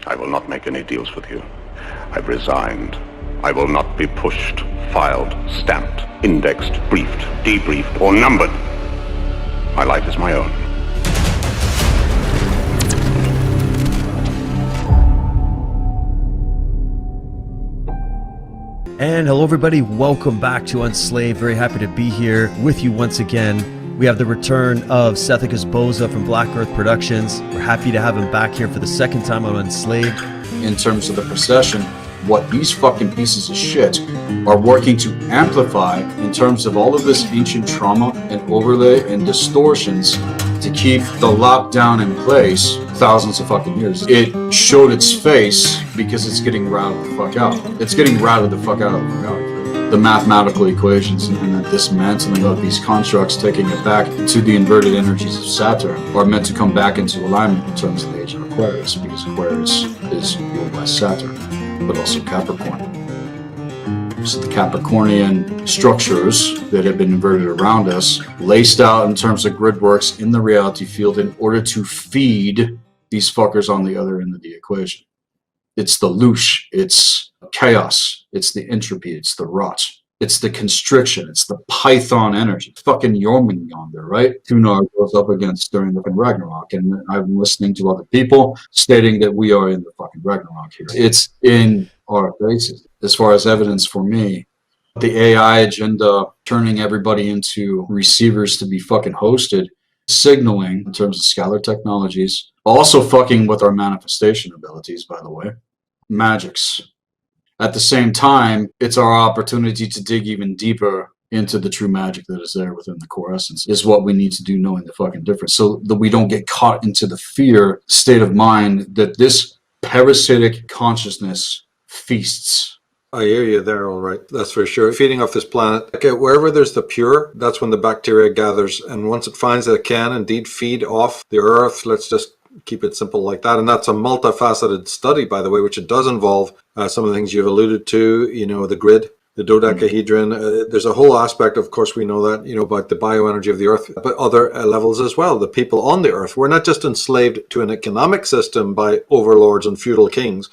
I will not make any deals with you. I've resigned. I will not be pushed, filed, stamped, indexed, briefed, debriefed, or numbered. My life is my own. And hello everybody, welcome back to Unslaved. Very happy to be here with you once again. We have the return of Sethicus Boza from BlackEarthProductions. We're happy to have him back here for the second time on Unslaved. In terms of the procession, what these fucking pieces of shit are working to amplify in terms of all of this ancient trauma and overlay and distortions to keep the lockdown in place thousands of fucking years. It showed its face because it's getting routed the fuck out. It's getting routed the fuck out of the reality. The mathematical equations and the dismantling of these constructs, taking it back to the inverted energies of Saturn, are meant to come back into alignment in terms of the age of Aquarius, because Aquarius is ruled by Saturn, but also Capricorn. So the Capricornian structures that have been inverted around us, laced out in terms of grid works in the reality field in order to feed these fuckers on the other end of the equation. It's the loosh, it's chaos, it's the entropy, it's the rot, it's the constriction, it's the python energy. It's fucking Jormungand yonder, right? Tunar goes up against during the Ragnarok, and I'm listening to other people stating that we are in the fucking Ragnarok here. It's in our faces. As far as evidence for me, the AI agenda turning everybody into receivers to be fucking hosted, signaling in terms of scalar technologies, also fucking with our manifestation abilities, by the way, magics. At the same time, it's our opportunity to dig even deeper into the true magic that is there within the core essence, is what we need to do, knowing the fucking difference, so that we don't get caught into the fear state of mind that this parasitic consciousness feasts. I hear you there, all right. That's for sure. Feeding off this planet. Okay, wherever there's the pure, that's when the bacteria gathers. And once it finds that it can indeed feed off the earth, let's just keep it simple like that. And that's a multifaceted study, by the way, which it does involve some of the things you've alluded to, you know, the grid, the dodecahedron. There's a whole aspect, of course, we know that, you know, about the bioenergy of the earth, but other levels as well. The people on the earth, we're not just enslaved to an economic system by overlords and feudal kings.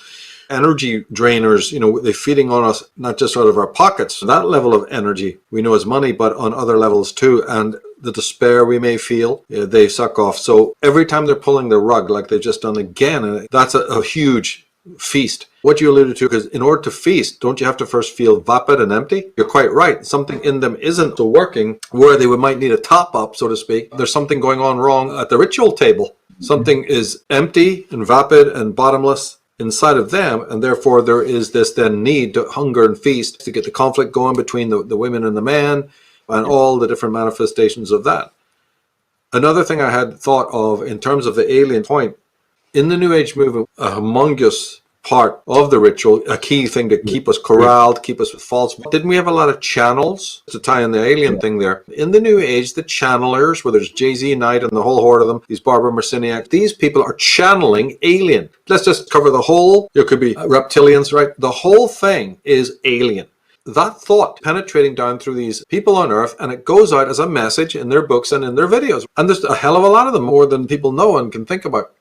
Energy drainers, you know, they're feeding on us, not just out of our pockets. That level of energy we know is money, but on other levels too. And the despair we may feel, they suck off. So every time they're pulling the rug, like they've just done again, that's a huge feast. What you alluded to, because in order to feast, don't you have to first feel vapid and empty? You're quite right. Something in them isn't working where they might need a top up, so to speak. There's something going on wrong at the ritual table. Something is empty and vapid and bottomless inside of them, and therefore there is this then need to hunger and feast to get the conflict going between the women and the man and all the different manifestations of that. Another thing I had thought of in terms of the alien point, in the New Age movement, a humongous part of the ritual, a key thing to keep us corralled, keep us with false. Didn't we have a lot of channels to tie in the alien thing there? In the New Age, the channelers, where there's Jay-Z Knight and the whole horde of them, these Barbara Marciniak, these people are channeling alien. Let's just cover the whole, it could be reptilians, right? The whole thing is alien. That thought penetrating down through these people on Earth, and it goes out as a message in their books and in their videos. And there's a hell of a lot of them, more than people know and can think about.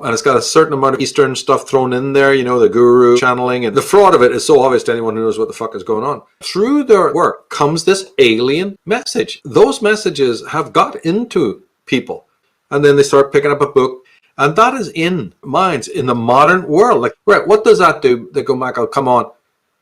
And it's got a certain amount of Eastern stuff thrown in there, you know, the guru channeling, and the fraud of it is so obvious to anyone who knows what the fuck is going on. Through their work comes this alien message. Those messages have got into people, and then they start picking up a book, and that is in minds in the modern world. Like, right, what does that do? They go back, oh, come on.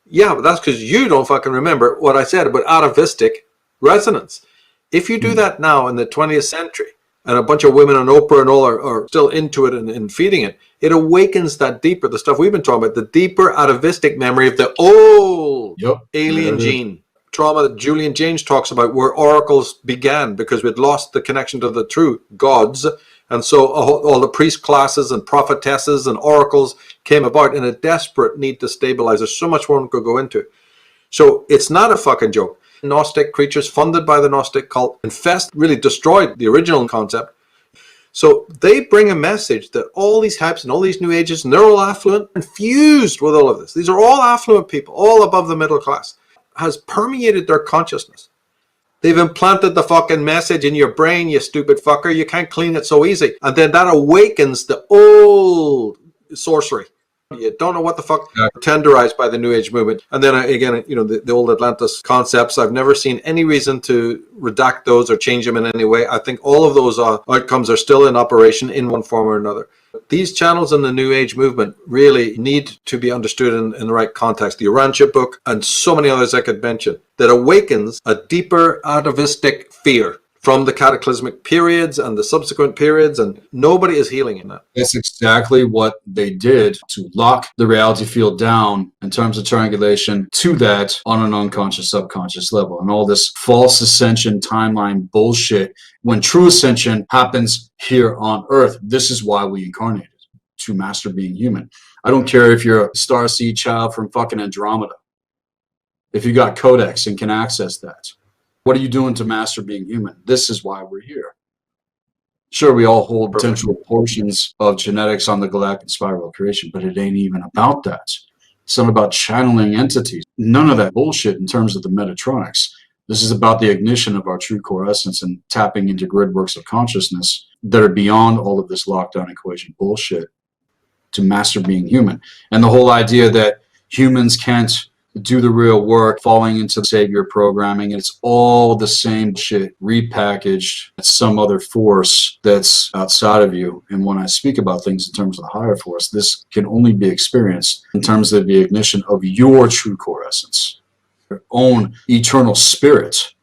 Yeah, but that's because you don't fucking remember what I said about atavistic resonance. If you do that now in the 20th century, and a bunch of women on Oprah and all are still into it and feeding it, it awakens that deeper, the stuff we've been talking about, the deeper atavistic memory of the old alien gene. Trauma that Julian Jaynes talks about, where oracles began because we'd lost the connection to the true gods. And so all the priest classes and prophetesses and oracles came about in a desperate need to stabilize. There's so much one could go into. So it's not a fucking joke. Gnostic creatures funded by the Gnostic cult infest, really destroyed the original concept. So they bring a message that all these hypes and all these new ages, and they're all affluent, infused with all of this. These are all affluent people, all above the middle class, has permeated their consciousness. They've implanted the fucking message in your brain, you stupid fucker. You can't clean it so easy. And then that awakens the old sorcery. You don't know what the fuck, tenderized by the New Age movement. And then again, you know, the old Atlantis concepts, I've never seen any reason to redact those or change them in any way. I think all of those outcomes are still in operation in one form or another. These channels in the New Age movement really need to be understood in the right context. The Urantia book and so many others I could mention that awakens a deeper atavistic fear from the cataclysmic periods and the subsequent periods, and nobody is healing in that. That's exactly what they did to lock the reality field down in terms of triangulation to that on an unconscious, subconscious level. And all this false ascension timeline bullshit, when true ascension happens here on Earth, this is why we incarnated, to master being human. I don't care if you're a starseed child from fucking Andromeda. If you got codex and can access that, what are you doing to master being human? This is why we're here. Sure, we all hold potential portions of genetics on the galactic spiral of creation, but it ain't even about that. It's not about channeling entities. None of that bullshit in terms of the Metatronics. This is about the ignition of our true core essence and tapping into grid works of consciousness that are beyond all of this lockdown equation bullshit to master being human. And the whole idea that humans can't do the real work, falling into savior programming. It's all the same shit repackaged at some other force that's outside of you. And when I speak about things in terms of the higher force, this can only be experienced in terms of the ignition of your true core essence, your own eternal spirit.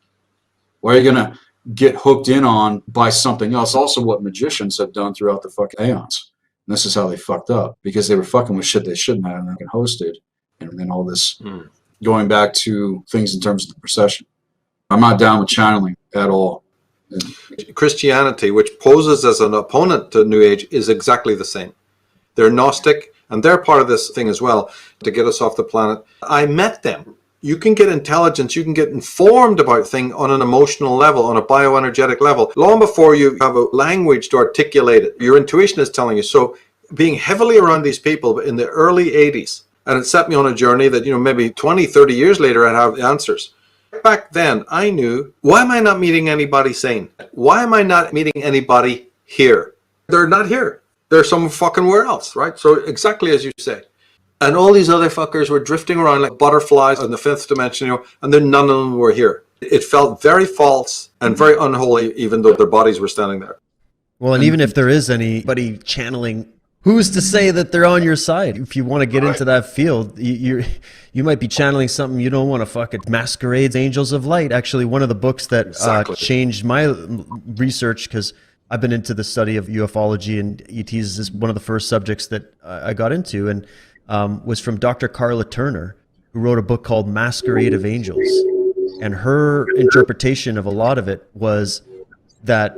Why are you going to get hooked in on by something else? Also what magicians have done throughout the fucking aeons. And this is how they fucked up, because they were fucking with shit they shouldn't have and they hosted. And then all this going back to things in terms of the procession. I'm not down with channeling at all. Christianity, which poses as an opponent to New Age, is exactly the same. They're Gnostic, and they're part of this thing as well, to get us off the planet. I met them. You can get intelligence, you can get informed about things on an emotional level, on a bioenergetic level, long before you have a language to articulate it. Your intuition is telling you. So being heavily around these people in the early 80s, and it set me on a journey that, you know, maybe 20, 30 years later, I'd have the answers. Back then, I knew, why am I not meeting anybody sane? Why am I not meeting anybody here? They're not here. They're somewhere fucking where else, right? So exactly as you say. And all these other fuckers were drifting around like butterflies in the fifth dimension, you know, and then none of them were here. It felt very false and very unholy, even though their bodies were standing there. Well, and even if there is anybody channeling, who's to say that they're on your side? If you want to get into that field, you might be channeling something you don't want to fucking. Masquerade's Angels of Light. Actually, one of the books that changed my research, because I've been into the study of ufology, and ETs is one of the first subjects that I got into, and was from Dr. Carla Turner, who wrote a book called Masquerade of Angels. And her interpretation of a lot of it was that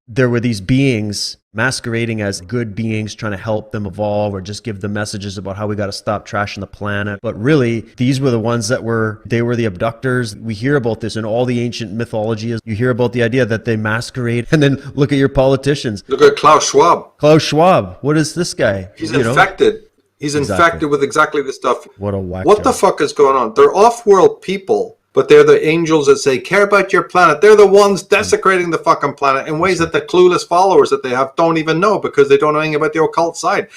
there were these beings masquerading as good beings trying to help them evolve or just give them messages about how we got to stop trashing the planet. But really, these were the ones that were the abductors. We hear about this in all the ancient mythology. You hear about the idea that they masquerade, and then look at your politicians. Look at Klaus Schwab. Klaus Schwab. What is this guy? He's infected. He's infected with exactly this stuff. What a whack What the fuck is going on? They're off-world people, but they're the angels that say, care about your planet. They're the ones desecrating the fucking planet in ways that the clueless followers that they have don't even know, because they don't know anything about the occult side.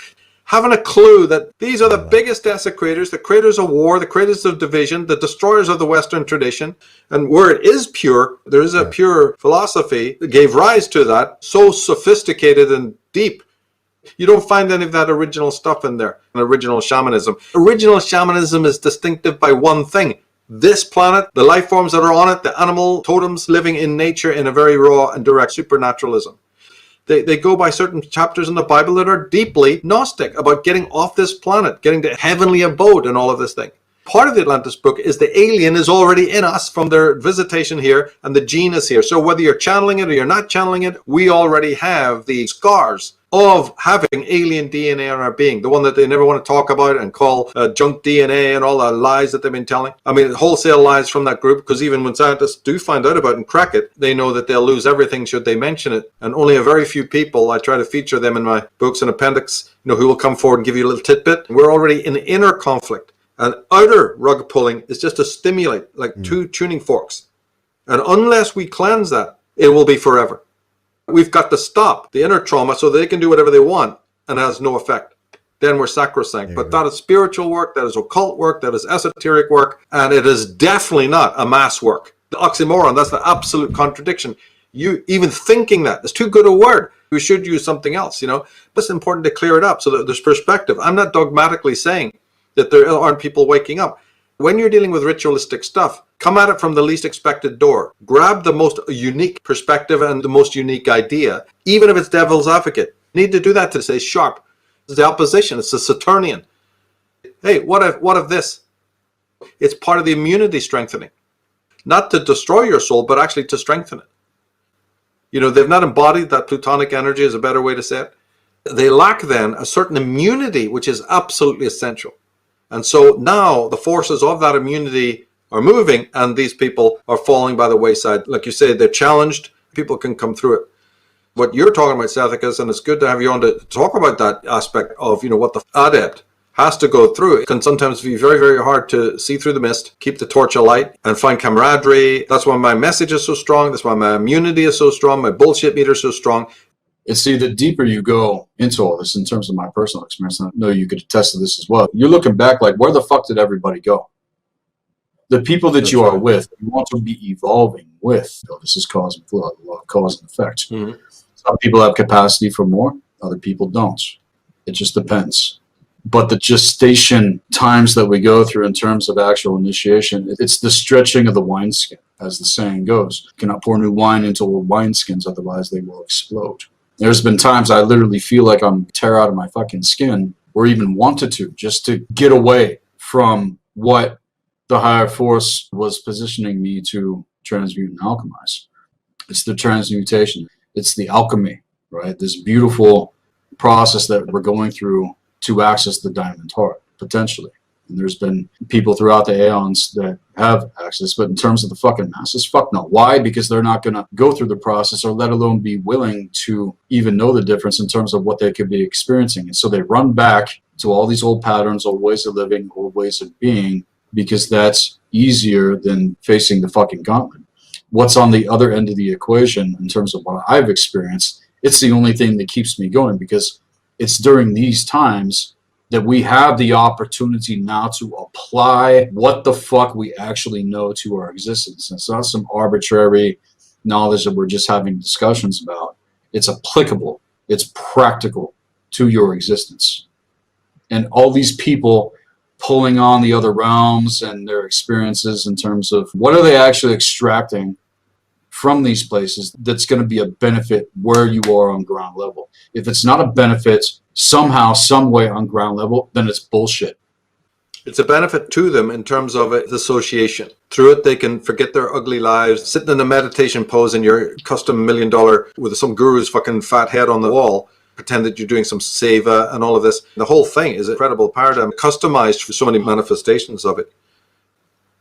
Having a clue that these are the biggest desecrators, the creators of war, the creators of division, the destroyers of the Western tradition. And where it is pure, there is a pure philosophy that gave rise to that, so sophisticated and deep. You don't find any of that original stuff in there, original shamanism. Original shamanism is distinctive by one thing. This planet, the life forms that are on it, the animal totems living in nature in a very raw and direct supernaturalism. They go by certain chapters in the Bible that are deeply Gnostic about getting off this planet, getting to heavenly abode and all of this thing. Part of the Atlantis book is the alien is already in us from their visitation here, and the gene is here. So whether you're channeling it or you're not channeling it, we already have the scars of having alien DNA on our being, the one that they never want to talk about and call junk DNA and all the lies that they've been telling. I mean, wholesale lies from that group, because even when scientists do find out about it and crack it, they know that they'll lose everything should they mention it. And only a very few people, I try to feature them in my books and appendix, you know, who will come forward and give you a little tidbit. We're already in inner conflict. And outer rug pulling is just to stimulate, like two tuning forks. And unless we cleanse that, it will be forever. We've got to stop the inner trauma so they can do whatever they want, and it has no effect. then we're sacrosanct. But that is spiritual work, that is occult work, that is esoteric work, and it is definitely not a mass work. The oxymoron, that's the absolute contradiction. You even thinking that is too good a word. We should use something else, you know. But it's important to clear it up so that there's perspective. I'm not dogmatically saying that there aren't people waking up. When you're dealing with ritualistic stuff, come at it from the least expected door. Grab the most unique perspective and the most unique idea, even if it's devil's advocate. You need to do that to stay sharp. It's the opposition. It's the Saturnian. Hey, what if this? It's part of the immunity strengthening. Not to destroy your soul, but actually to strengthen it. You know, they've not embodied that plutonic energy, is a better way to say it. They lack then a certain immunity, which is absolutely essential. And so now the forces of that immunity are moving, and these people are falling by the wayside. Like you say, they're challenged. People can come through it. What you're talking about, Sethicus, and it's good to have you on to talk about that aspect of, you know, what the adept has to go through. It can sometimes be very, very hard to see through the mist, keep the torch alight, and find camaraderie. That's why my message is so strong. That's why my immunity is so strong. My bullshit meter is so strong. And see, the deeper you go into all this, in terms of my personal experience, and I know you could attest to this as well, you're looking back like, where the fuck did everybody go? The people that you are with, you want to be evolving with. You know, this is cause and flow, the law of cause and effect. Mm-hmm. Some people have capacity for more, other people don't. It just depends. But the gestation times that we go through in terms of actual initiation, it's the stretching of the wineskin, as the saying goes. You cannot pour new wine into old wineskins, otherwise they will explode. There's been times I literally feel like I'm tear out of my fucking skin, or even wanted to, just to get away from what the higher force was positioning me to transmute and alchemize. It's the transmutation. It's the alchemy, right? This beautiful process that we're going through to access the diamond heart, potentially. And there's been people throughout the aeons that have access, but in terms of the fucking masses, fuck no. Why? Because they're not going to go through the process, or let alone be willing to even know the difference in terms of what they could be experiencing. And so they run back to all these old patterns, old ways of living, old ways of being, because that's easier than facing the fucking gauntlet. What's on the other end of the equation in terms of what I've experienced, it's the only thing that keeps me going, because it's during these times that we have the opportunity now to apply what the fuck we actually know to our existence. It's not some arbitrary knowledge that we're just having discussions about. It's applicable. It's practical to your existence. And all these people pulling on the other realms and their experiences in terms of what are they actually extracting from these places that's going to be a benefit where you are on ground level. If it's not a benefit somehow, some way on ground level, then it's bullshit. It's a benefit to them in terms of association. Through it, they can forget their ugly lives, sitting in a meditation pose in your custom $1 million with some guru's fucking fat head on the wall, pretend that you're doing some seva and all of this. The whole thing is an incredible paradigm, customized for so many manifestations of it.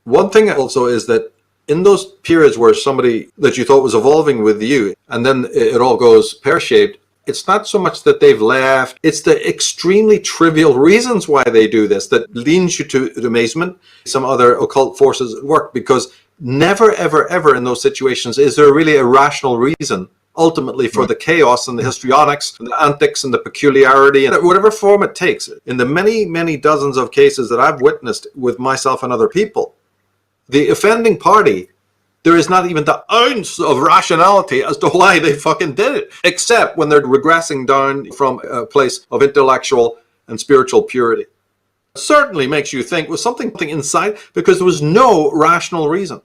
One thing also is that in those periods where somebody that you thought was evolving with you, and then it all goes pear-shaped, it's not so much that they've left, it's the extremely trivial reasons why they do this that leads you to amazement. Some other occult forces at work, because never, ever, ever in those situations is there really a rational reason ultimately for the chaos and the histrionics and the antics and the peculiarity and whatever form it takes. In the many, many dozens of cases that I've witnessed with myself and other people, the offending party, there is not even the ounce of rationality as to why they fucking did it, except when they're regressing down from a place of intellectual and spiritual purity. It certainly makes you think, was something inside? Because there was no rational reason.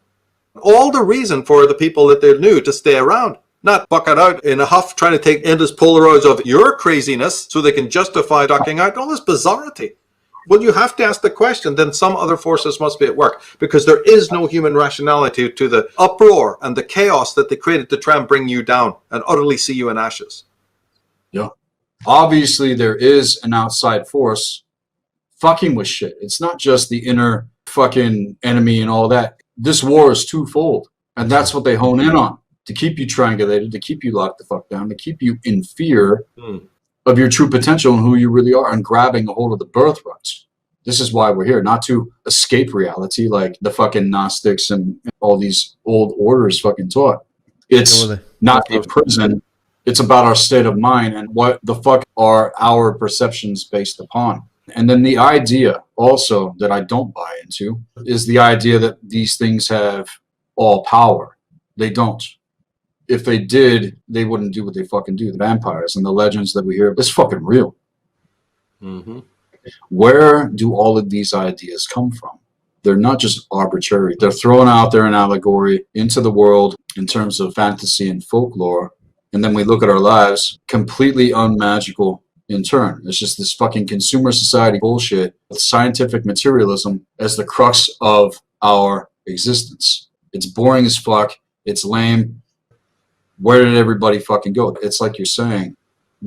All the reason for the people that they knew to stay around, not bucket out in a huff trying to take endless Polaroids of your craziness so they can justify ducking out, all this bizarrity. Well, you have to ask the question, then some other forces must be at work, because there is no human rationality to the uproar and the chaos that they created to try and bring you down and utterly see you in ashes. Yeah. Obviously, there is an outside force fucking with shit. It's not just the inner fucking enemy and all that. This war is twofold, and that's what they hone in on, to keep you triangulated, to keep you locked the fuck down, to keep you in fear of your true potential and who you really are, and grabbing a hold of the birthrights. This is why we're here, not to escape reality like the fucking Gnostics and all these old orders fucking taught. It's not a prison It's about our state of mind and what the fuck are our perceptions based upon. And then the idea also that I don't buy into is the idea that these things have all power. They don't. If they did, they wouldn't do what they fucking do. The vampires and the legends that we hear, it's fucking real. Mm-hmm. Where do all of these ideas come from? They're not just arbitrary. They're thrown out there in allegory into the world in terms of fantasy and folklore. And then we look at our lives, completely unmagical in turn. It's just this fucking consumer society bullshit with scientific materialism as the crux of our existence. It's boring as fuck. It's lame. Where did everybody fucking go? It's like you're saying,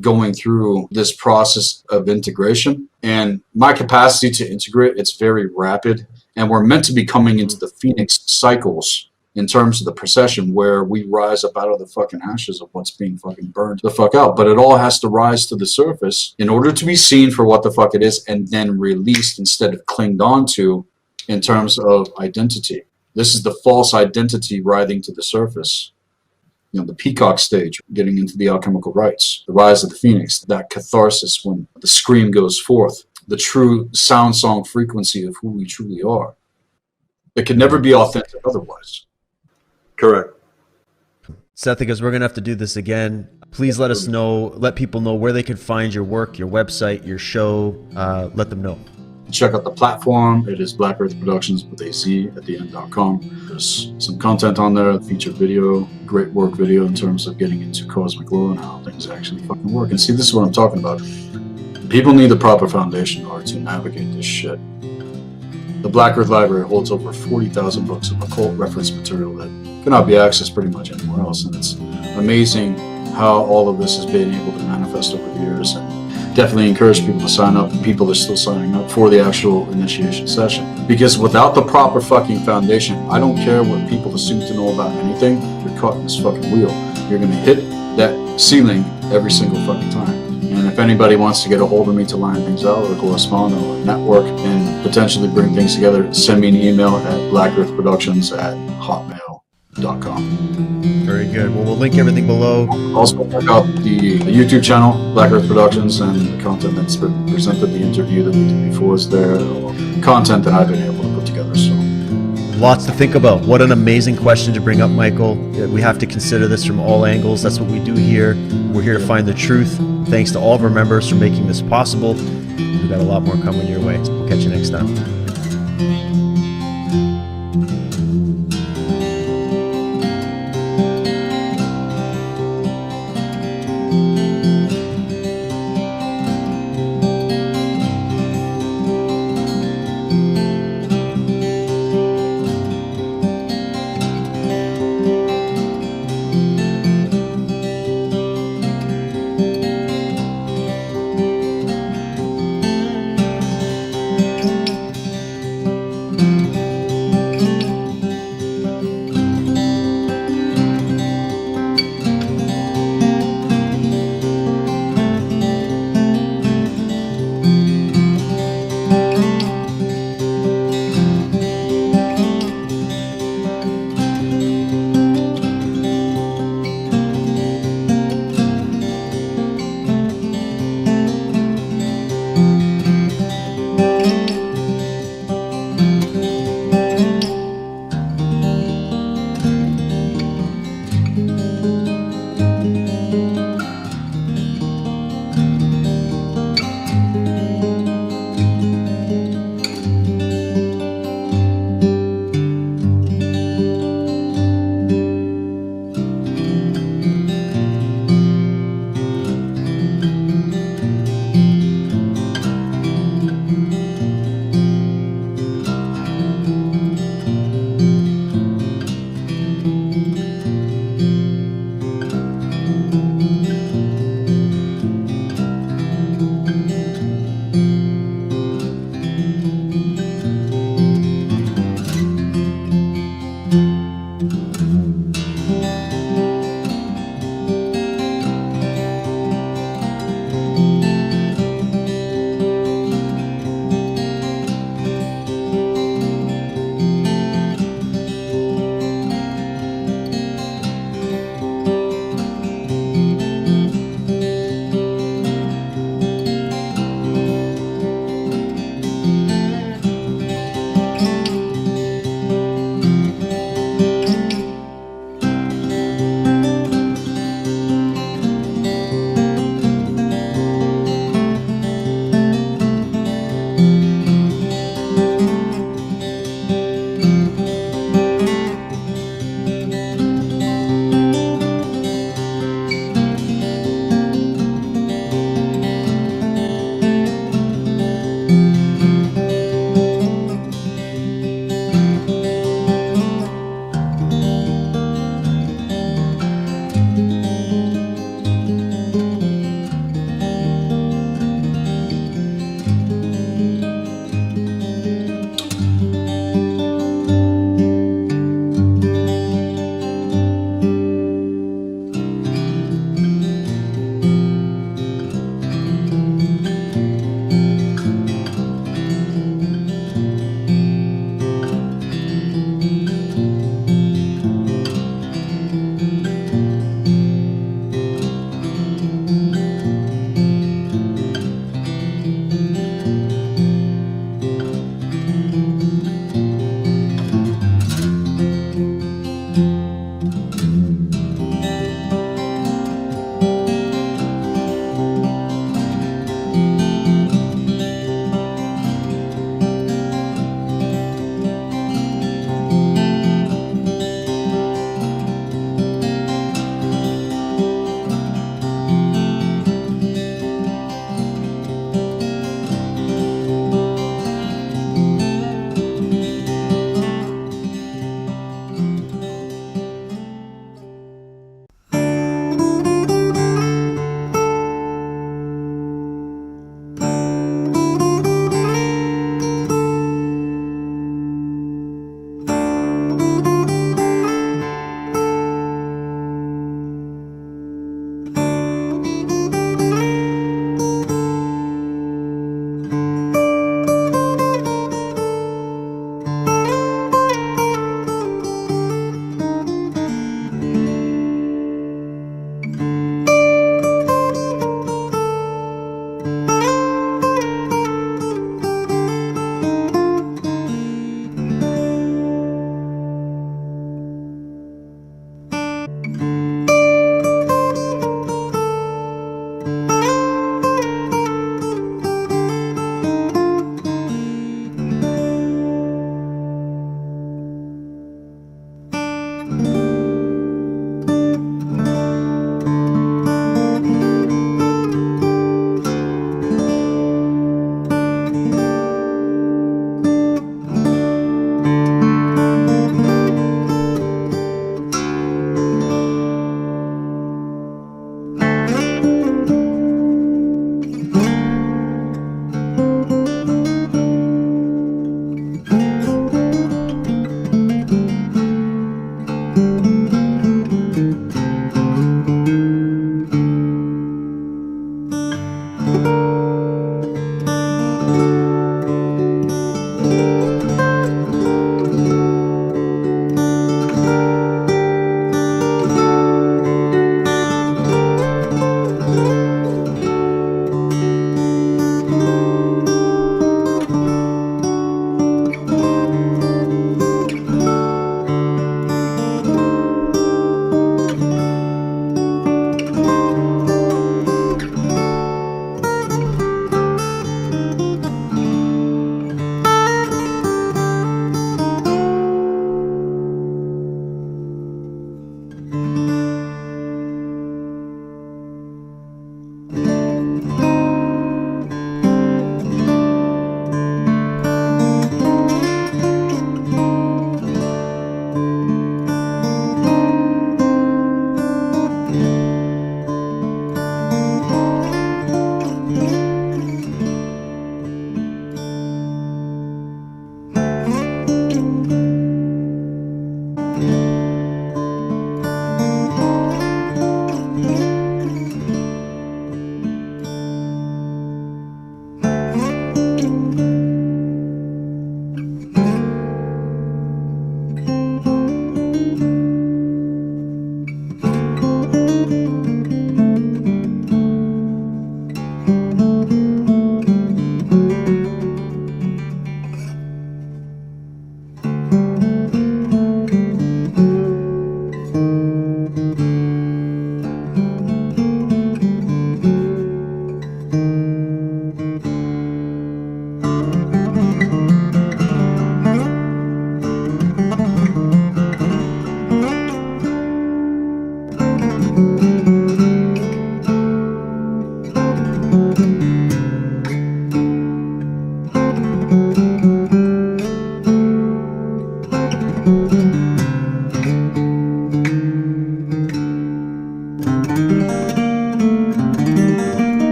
going through this process of integration. And my capacity to integrate, it's very rapid. And we're meant to be coming into the Phoenix cycles in terms of the procession where we rise up out of the fucking ashes of what's being fucking burned the fuck out. But it all has to rise to the surface in order to be seen for what the fuck it is and then released instead of clinged on to in terms of identity. This is the false identity writhing to the surface. You know, the peacock stage, getting into the alchemical rites, the rise of the phoenix, that catharsis when the scream goes forth, the true sound song frequency of who we truly are. It can never be authentic otherwise. Correct. Seth, because we're going to have to do this again, please let us know, let people know where they can find your work, your website, your show. Let them know. Check out the platform. It is blackearthproductions with a Z at the end.com. There's some content on there, featured video, great work video in terms of getting into cosmic law and how things actually fucking work. And see, this is what I'm talking about. People need the proper foundation in order to navigate this shit. The Black Earth Library holds over 40,000 books of occult reference material that cannot be accessed pretty much anywhere else. And it's amazing how all of this has been able to manifest over the years. And definitely encourage people to sign up. People are still signing up for the actual initiation session. Because without the proper fucking foundation, I don't care what people assume to know about anything, you're caught in this fucking wheel. You're going to hit that ceiling every single fucking time. And if anybody wants to get a hold of me to line things out or correspond or network and potentially bring things together, send me an email at blackearthproductions@hotmail.com. Very good. Well, we'll link everything below. Also check out the YouTube channel, Black Earth Productions, and the content that's been presented. The interview that we did before is there, content that I've been able to put together. So lots to think about. What an amazing question to bring up, Michael. We have to consider this from all angles. That's what we do here. We're here to find the truth. Thanks to all of our members for making this possible. We've got a lot more coming your way. We'll catch you next time.